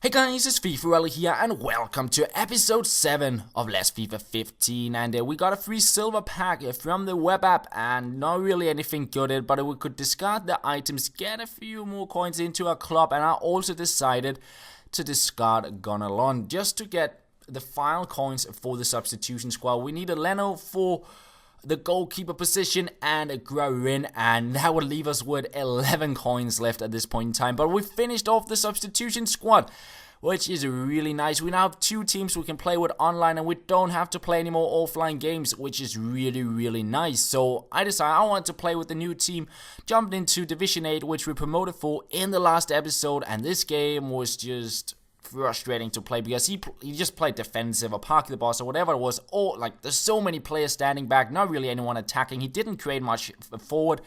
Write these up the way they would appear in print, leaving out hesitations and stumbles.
Hey guys, it's FifaRalle here and welcome to episode 7 of Let's FIFA 15, and we got a free silver pack from the web app and not really anything good in it, but we could discard the items, get a few more coins into our club, and I also decided to discard Gonalon just to get the final coins for the substitution squad. We need a Leno for the goalkeeper position and a Guarin, and that would leave us with 11 coins left at this point in time. But we finished off the substitution squad, which is really nice. We now have 2 teams we can play with online, and we don't have to play any more offline games, which is really nice. So I decided I want to play with the new team, jumped into Division 8, which we promoted for in the last episode, and this game was just frustrating to play because he just played defensive or park the boss or whatever it was. Or like, there's so many players standing back, not really anyone attacking. He didn't create much forward.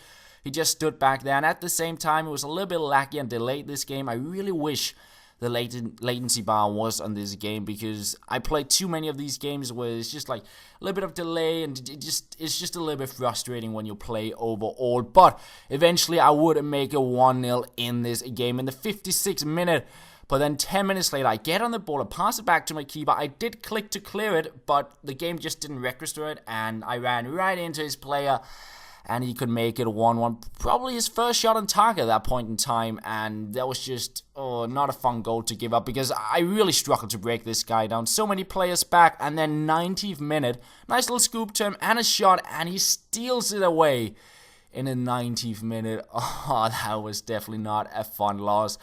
He just stood back there, and at the same time it was a little bit laggy and delayed this game. I really wish the latency bar was on this game, because I played too many of these games where it's just like a little bit of delay, and it's just a little bit frustrating when you play overall. But eventually I would make a 1-0 in this game in the 56th minute. But then 10 minutes later, I get on the ball, I pass it back to my keeper. I did click to clear it, but the game just didn't register it, and I ran right into his player, and he could make it 1-1. Probably his first shot on target at that point in time, and that was just not a fun goal to give up, because I really struggled to break this guy down. So many players back, and then 90th minute, nice little scoop to him and a shot, and he steals it away in the 90th minute. Oh, that was definitely not a fun loss,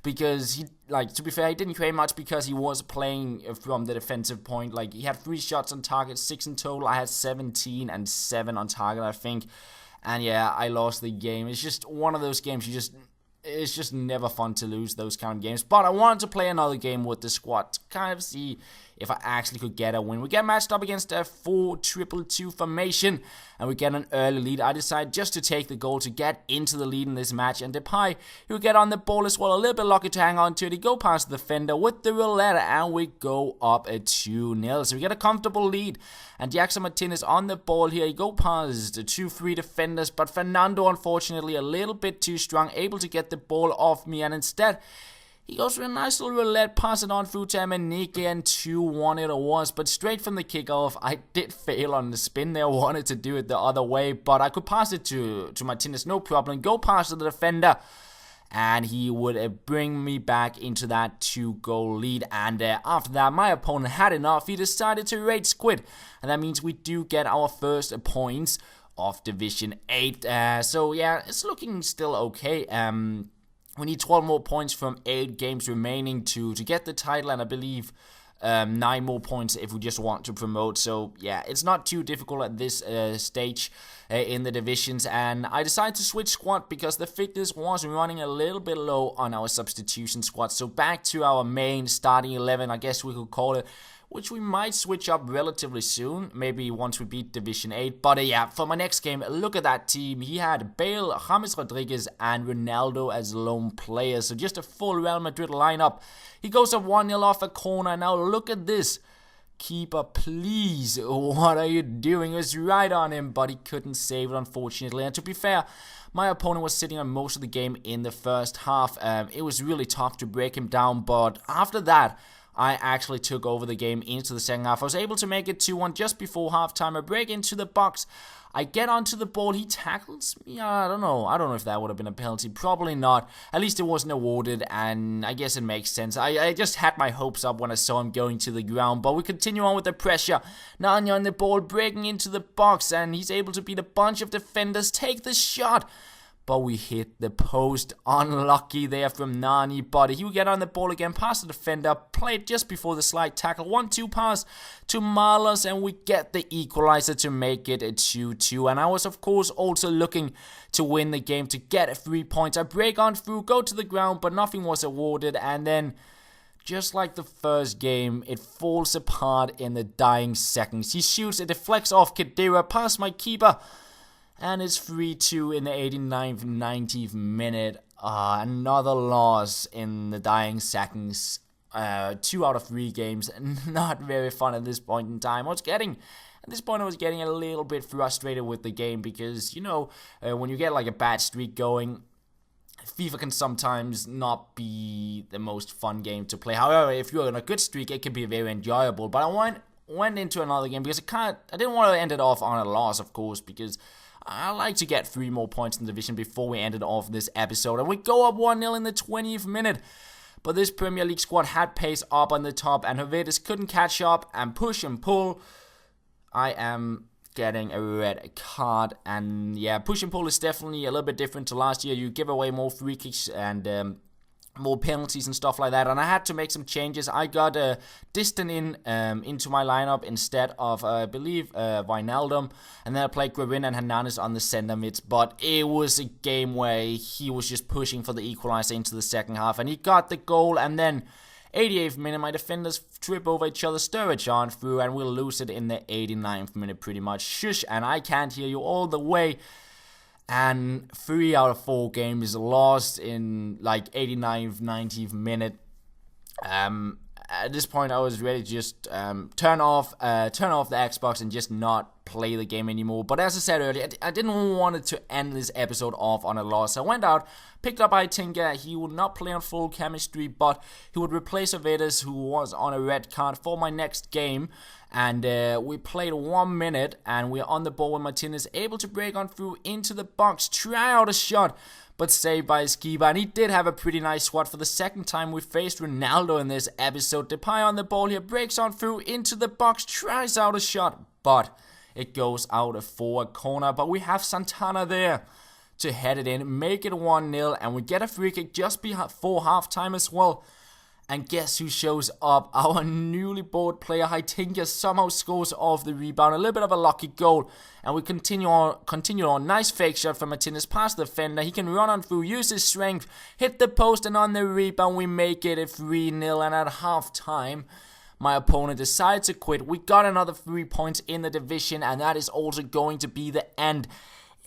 because he, like, to be fair, he didn't create much because he was playing from the defensive point. Like, he had 3 shots on target, 6 in total. I had 17 and 7 on target, I think. And yeah, I lost the game. It's just one of those games it's just never fun to lose those kind of games. But I wanted to play another game with the squad to kind of see if I actually could get a win. We get matched up against a 4-2-2 formation, and we get an early lead. I decided just to take the goal to get into the lead in this match, and Depay, he would get on the ball as well. A little bit lucky to hang on to it. He go past the defender with the roulette, and we go up at 2-0. So we get a comfortable lead, and Jackson Martinez on the ball here. He go past the 2-3 defenders, but Fernando, unfortunately, a little bit too strong, able to get the ball off me, and instead he goes for a nice little roulette, pass it on through to Manike, and 2-1 it was. But straight from the kickoff, I did fail on the spin there. Wanted to do it the other way, but I could pass it to Martinez, no problem. Go past the defender, and he would bring me back into that 2-goal lead. And after that, my opponent had enough. He decided to rage quit, and that means we do get our first points of Division 8. So yeah, it's looking still okay. We need 12 more points from 8 games remaining to get the title, and I believe 9 more points if we just want to promote. So yeah, it's not too difficult at this stage in the divisions, and I decided to switch squad because the fitness was running a little bit low on our substitution squad. So back to our main starting 11, I guess we could call it, which we might switch up relatively soon, maybe once we beat Division 8. But yeah, for my next game, look at that team. He had Bale, James Rodriguez, and Ronaldo as lone players. So just a full Real Madrid lineup. He goes up 1-0 off a corner. Now look at this. Keeper, please, what are you doing? It was right on him, but he couldn't save it, unfortunately. And to be fair, my opponent was sitting on most of the game in the first half. It was really tough to break him down, but after that, I actually took over the game into the second half. I was able to make it 2-1 just before halftime. I break into the box. I get onto the ball. He tackles me. I don't know if that would have been a penalty. Probably not. At least it wasn't awarded, and I guess it makes sense. I just had my hopes up when I saw him going to the ground, but we continue on with the pressure. Nanya on the ball, breaking into the box, and he's able to beat a bunch of defenders. Take the shot. But we hit the post. Unlucky there from Nani. But he will get on the ball again, past the defender, played just before the slide tackle. 1-2 pass to Marlos, and we get the equalizer to make it a 2-2. And I was, of course, also looking to win the game, to get 3 points. I break on through, go to the ground, but nothing was awarded. And then, just like the first game, it falls apart in the dying seconds. He shoots, it deflects off Khedira, past my keeper, and it's 3-2 in the 89th, 90th minute. Another loss in the dying seconds. 2 out of 3 games. Not very fun at this point in time. At this point I was getting a little bit frustrated with the game because, you know, when you get like a bad streak going, FIFA can sometimes not be the most fun game to play. However, if you're on a good streak, it can be very enjoyable. But I went into another game because I didn't want to end it off on a loss, of course, because I like to get 3 more points in the division before we ended off this episode. And we go up 1-0 in the 20th minute. But this Premier League squad had pace up on the top, and Hovetis couldn't catch up and push and pull. I am getting a red card, and yeah, push and pull is definitely a little bit different to last year. You give away more free kicks and more penalties and stuff like that, and I had to make some changes. I got Distant into my lineup instead of, I believe, Wijnaldum, and then I played Gravin and Hernandez on the center mids, but it was a game where he was just pushing for the equalizer into the second half, and he got the goal, and then 88th minute, my defenders trip over each other, Sturridge on through, and we'll lose it in the 89th minute pretty much. Shush, and I can't hear you all the way. And 3 out of 4 games lost in like 89th, 90th minute. At this point, I was ready to just turn off the Xbox and just not play the game anymore. But as I said earlier, I didn't want it to end this episode off on a loss. I went out, picked up Aitinga. He would not play on full chemistry, but he would replace Hovetis, who was on a red card, for my next game. And we played 1 minute, and we're on the ball when Martinez able to break on through into the box, try out a shot, but saved by his keeper. And he did have a pretty nice shot. For the second time we faced Ronaldo in this episode. Depay on the ball here, breaks on through into the box, tries out a shot, but it goes out a forward corner. But we have Santana there to head it in, make it 1-0, and we get a free kick just before halftime as well. And guess who shows up? Our newly bought player Aitinga somehow scores off the rebound. A little bit of a lucky goal. And we continue on. Nice fake shot from Martinez past the defender. He can run on through, use his strength, hit the post, and on the rebound we make it a 3-0. And at halftime, my opponent decided to quit. We got another 3 points in the division, and that is also going to be the end.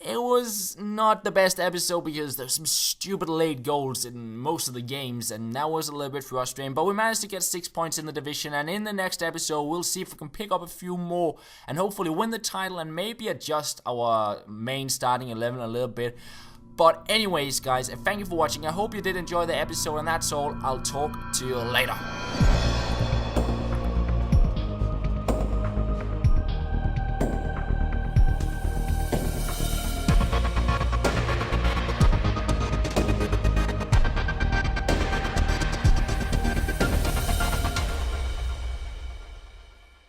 It was not the best episode because there's some stupid late goals in most of the games, and that was a little bit frustrating. But we managed to get 6 points in the division, and in the next episode we'll see if we can pick up a few more and hopefully win the title and maybe adjust our main starting 11 a little bit. But anyways, guys, thank you for watching. I hope you did enjoy the episode, and that's all. I'll talk to you later.